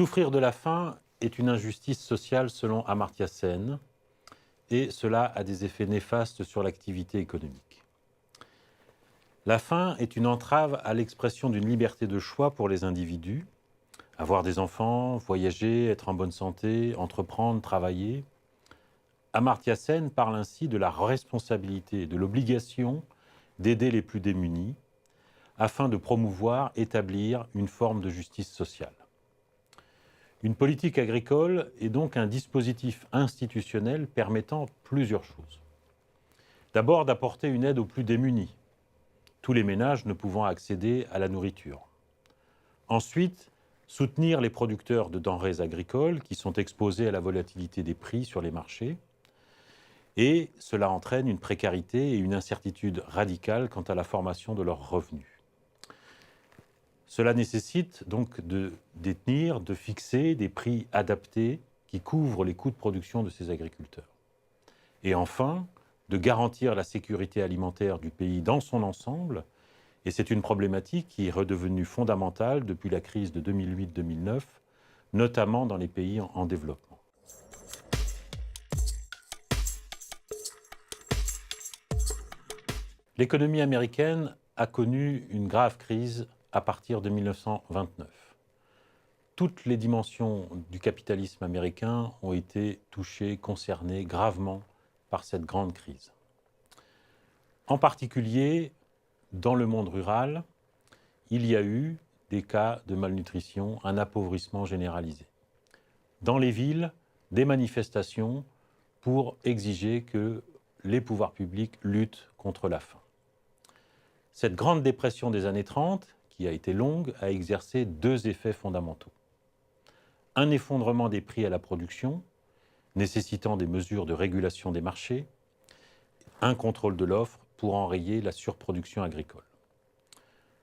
Souffrir de la faim est une injustice sociale selon Amartya Sen, et cela a des effets néfastes sur l'activité économique. La faim est une entrave à l'expression d'une liberté de choix pour les individus. Avoir des enfants, voyager, être en bonne santé, entreprendre, travailler. Amartya Sen parle ainsi de la responsabilité, de l'obligation d'aider les plus démunis, afin de promouvoir, établir une forme de justice sociale. Une politique agricole est donc un dispositif institutionnel permettant plusieurs choses. D'abord, d'apporter une aide aux plus démunis, tous les ménages ne pouvant accéder à la nourriture. Ensuite, soutenir les producteurs de denrées agricoles qui sont exposés à la volatilité des prix sur les marchés. Et cela entraîne une précarité et une incertitude radicale quant à la formation de leurs revenus. Cela nécessite donc de détenir, de fixer des prix adaptés qui couvrent les coûts de production de ces agriculteurs. Et enfin, de garantir la sécurité alimentaire du pays dans son ensemble. Et c'est une problématique qui est redevenue fondamentale depuis la crise de 2008-2009, notamment dans les pays en développement. L'économie américaine a connu une grave crise à partir de 1929. Toutes les dimensions du capitalisme américain ont été touchées, concernées gravement par cette grande crise. En particulier, dans le monde rural, il y a eu des cas de malnutrition, un appauvrissement généralisé. Dans les villes, des manifestations pour exiger que les pouvoirs publics luttent contre la faim. Cette grande dépression des années 30, qui a été longue, a exercé deux effets fondamentaux. Un effondrement des prix à la production, nécessitant des mesures de régulation des marchés, un contrôle de l'offre pour enrayer la surproduction agricole.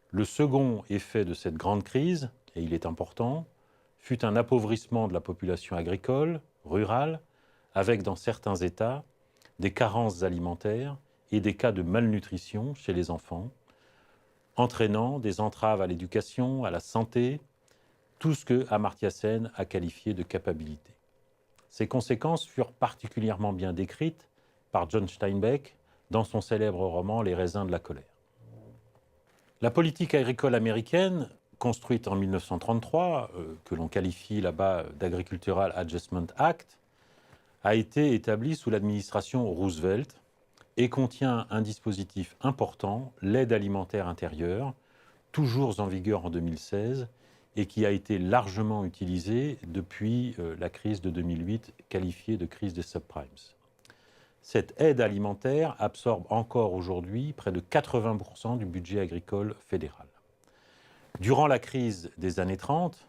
Le second effet de cette grande crise, et il est important, fut un appauvrissement de la population agricole, rurale, avec dans certains États des carences alimentaires et des cas de malnutrition chez les enfants, entraînant des entraves à l'éducation, à la santé, tout ce que Amartya Sen a qualifié de capabilité. Ces conséquences furent particulièrement bien décrites par John Steinbeck dans son célèbre roman « Les raisins de la colère ». La politique agricole américaine, construite en 1933, que l'on qualifie là-bas d'Agricultural Adjustment Act, a été établie sous l'administration Roosevelt et contient un dispositif important, l'aide alimentaire intérieure, toujours en vigueur en 2016, et qui a été largement utilisée depuis la crise de 2008, qualifiée de crise des subprimes. Cette aide alimentaire absorbe encore aujourd'hui près de 80% du budget agricole fédéral. Durant la crise des années 30,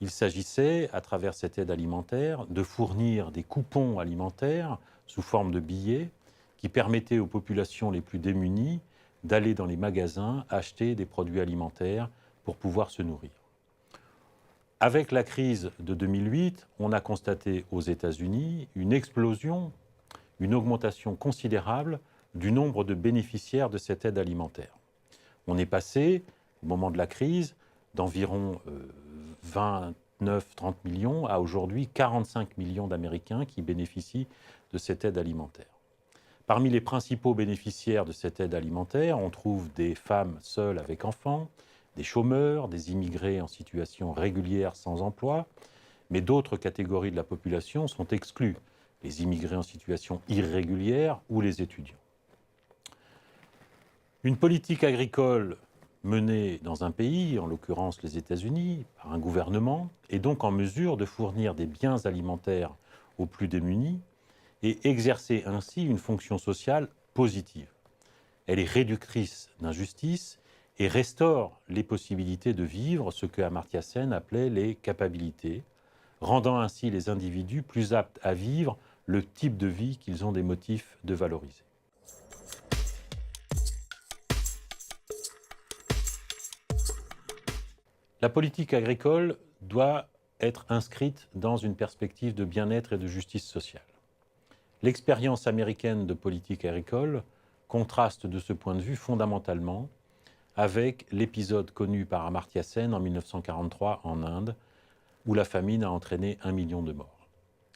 il s'agissait, à travers cette aide alimentaire, de fournir des coupons alimentaires sous forme de billets qui permettaient aux populations les plus démunies d'aller dans les magasins acheter des produits alimentaires pour pouvoir se nourrir. Avec la crise de 2008, on a constaté aux États-Unis une explosion, une augmentation considérable du nombre de bénéficiaires de cette aide alimentaire. On est passé, au moment de la crise, d'environ 29-30 millions à aujourd'hui 45 millions d'Américains qui bénéficient de cette aide alimentaire. Parmi les principaux bénéficiaires de cette aide alimentaire, on trouve des femmes seules avec enfants, des chômeurs, des immigrés en situation régulière sans emploi, mais d'autres catégories de la population sont exclues, les immigrés en situation irrégulière ou les étudiants. Une politique agricole menée dans un pays, en l'occurrence les États-Unis, par un gouvernement, est donc en mesure de fournir des biens alimentaires aux plus démunis et exercer ainsi une fonction sociale positive. Elle est réductrice d'injustice et restaure les possibilités de vivre ce que Amartya Sen appelait les capabilités, rendant ainsi les individus plus aptes à vivre le type de vie qu'ils ont des motifs de valoriser. La politique agricole doit être inscrite dans une perspective de bien-être et de justice sociale. L'expérience américaine de politique agricole contraste de ce point de vue fondamentalement avec l'épisode connu par Amartya Sen en 1943 en Inde, où la famine a entraîné 1 million de morts.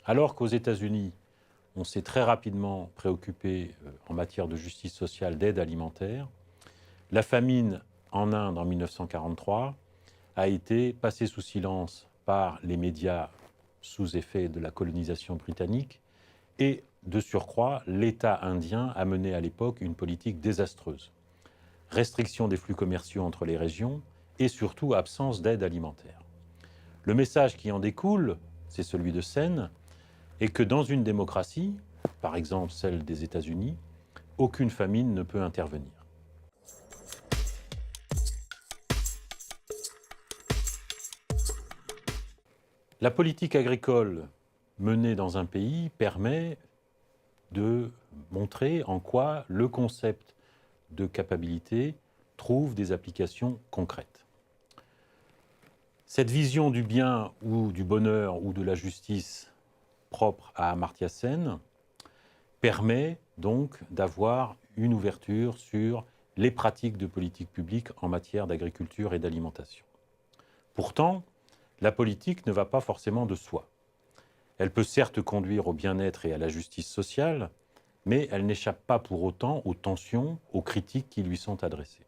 Alors qu'aux États-Unis, on s'est très rapidement préoccupé en matière de justice sociale, d'aide alimentaire, la famine en Inde en 1943 a été passée sous silence par les médias sous effet de la colonisation britannique et, de surcroît, l'État indien a mené à l'époque une politique désastreuse. Restriction des flux commerciaux entre les régions et surtout absence d'aide alimentaire. Le message qui en découle, c'est celui de Sen, est que dans une démocratie, par exemple celle des États-Unis, aucune famine ne peut intervenir. La politique agricole menée dans un pays permet de montrer en quoi le concept de capacité trouve des applications concrètes. Cette vision du bien ou du bonheur ou de la justice propre à Amartya Sen permet donc d'avoir une ouverture sur les pratiques de politique publique en matière d'agriculture et d'alimentation. Pourtant, la politique ne va pas forcément de soi. Elle peut certes conduire au bien-être et à la justice sociale, mais elle n'échappe pas pour autant aux tensions, aux critiques qui lui sont adressées.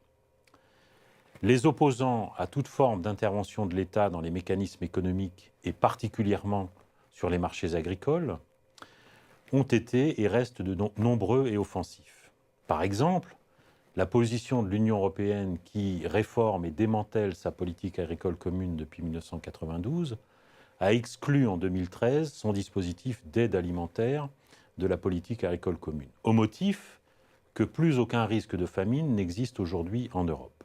Les opposants à toute forme d'intervention de l'État dans les mécanismes économiques, et particulièrement sur les marchés agricoles, ont été et restent nombreux et offensifs. Par exemple, la position de l'Union européenne qui réforme et démantèle sa politique agricole commune depuis 1992 a exclu en 2013 son dispositif d'aide alimentaire de la politique agricole commune, au motif que plus aucun risque de famine n'existe aujourd'hui en Europe.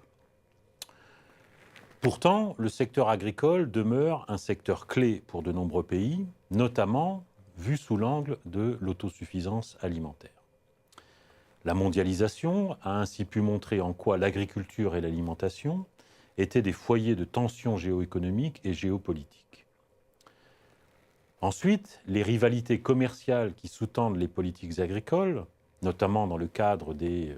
Pourtant, le secteur agricole demeure un secteur clé pour de nombreux pays, notamment vu sous l'angle de l'autosuffisance alimentaire. La mondialisation a ainsi pu montrer en quoi l'agriculture et l'alimentation étaient des foyers de tensions géoéconomiques et géopolitiques. Ensuite, les rivalités commerciales qui sous-tendent les politiques agricoles, notamment dans le cadre des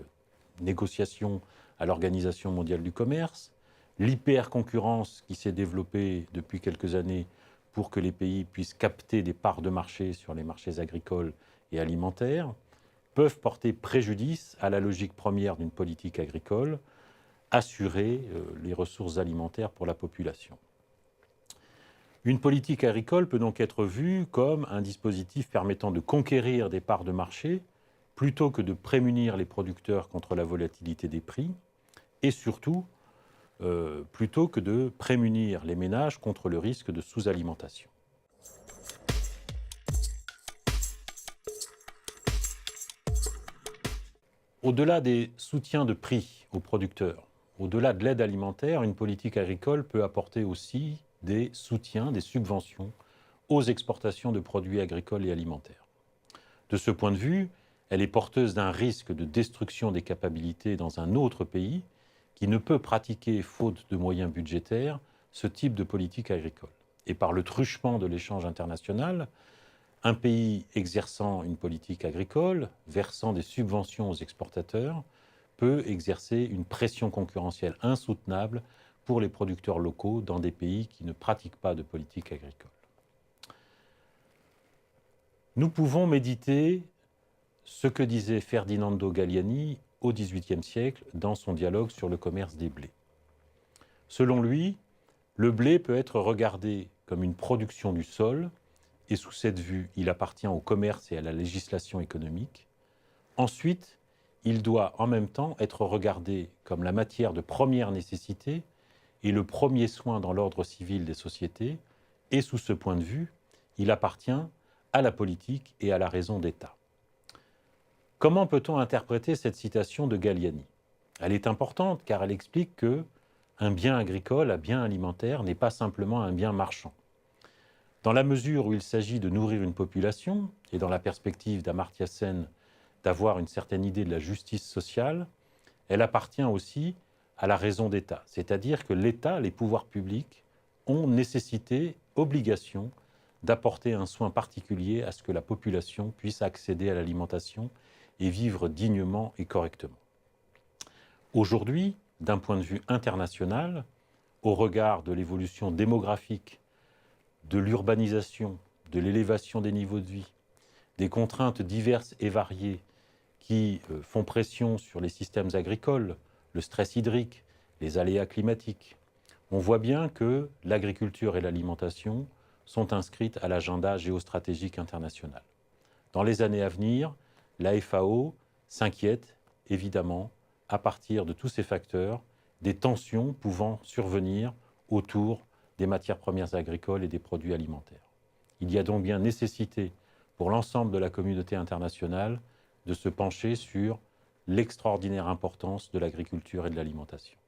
négociations à l'Organisation mondiale du commerce, l'hyper-concurrence qui s'est développée depuis quelques années pour que les pays puissent capter des parts de marché sur les marchés agricoles et alimentaires, peuvent porter préjudice à la logique première d'une politique agricole, assurer les ressources alimentaires pour la population. Une politique agricole peut donc être vue comme un dispositif permettant de conquérir des parts de marché plutôt que de prémunir les producteurs contre la volatilité des prix et surtout plutôt que de prémunir les ménages contre le risque de sous-alimentation. Au-delà des soutiens de prix aux producteurs, au-delà de l'aide alimentaire, une politique agricole peut apporter aussi des soutiens, des subventions aux exportations de produits agricoles et alimentaires. De ce point de vue, elle est porteuse d'un risque de destruction des capacités dans un autre pays qui ne peut pratiquer, faute de moyens budgétaires, ce type de politique agricole. Et par le truchement de l'échange international, un pays exerçant une politique agricole, versant des subventions aux exportateurs, peut exercer une pression concurrentielle insoutenable pour les producteurs locaux dans des pays qui ne pratiquent pas de politique agricole. Nous pouvons méditer ce que disait Ferdinando Galliani au XVIIIe siècle dans son dialogue sur le commerce des blés. Selon lui, le blé peut être regardé comme une production du sol, et sous cette vue, il appartient au commerce et à la législation économique. Ensuite, il doit en même temps être regardé comme la matière de première nécessité et le premier soin dans l'ordre civil des sociétés, et sous ce point de vue, il appartient à la politique et à la raison d'État. Comment peut-on interpréter cette citation de Galliani ? Elle est importante car elle explique que un bien agricole, un bien alimentaire n'est pas simplement un bien marchand. Dans la mesure où il s'agit de nourrir une population, et dans la perspective d'Amartya Sen d'avoir une certaine idée de la justice sociale, elle appartient aussi à la raison d'État, c'est-à-dire que l'État, les pouvoirs publics, ont nécessité, obligation, d'apporter un soin particulier à ce que la population puisse accéder à l'alimentation et vivre dignement et correctement. Aujourd'hui, d'un point de vue international, au regard de l'évolution démographique de l'urbanisation, de l'élévation des niveaux de vie, des contraintes diverses et variées qui font pression sur les systèmes agricoles, le stress hydrique, les aléas climatiques, on voit bien que l'agriculture et l'alimentation sont inscrites à l'agenda géostratégique international. Dans les années à venir, la FAO s'inquiète évidemment, à partir de tous ces facteurs, des tensions pouvant survenir autour des matières premières agricoles et des produits alimentaires. Il y a donc bien nécessité pour l'ensemble de la communauté internationale de se pencher sur l'extraordinaire importance de l'agriculture et de l'alimentation.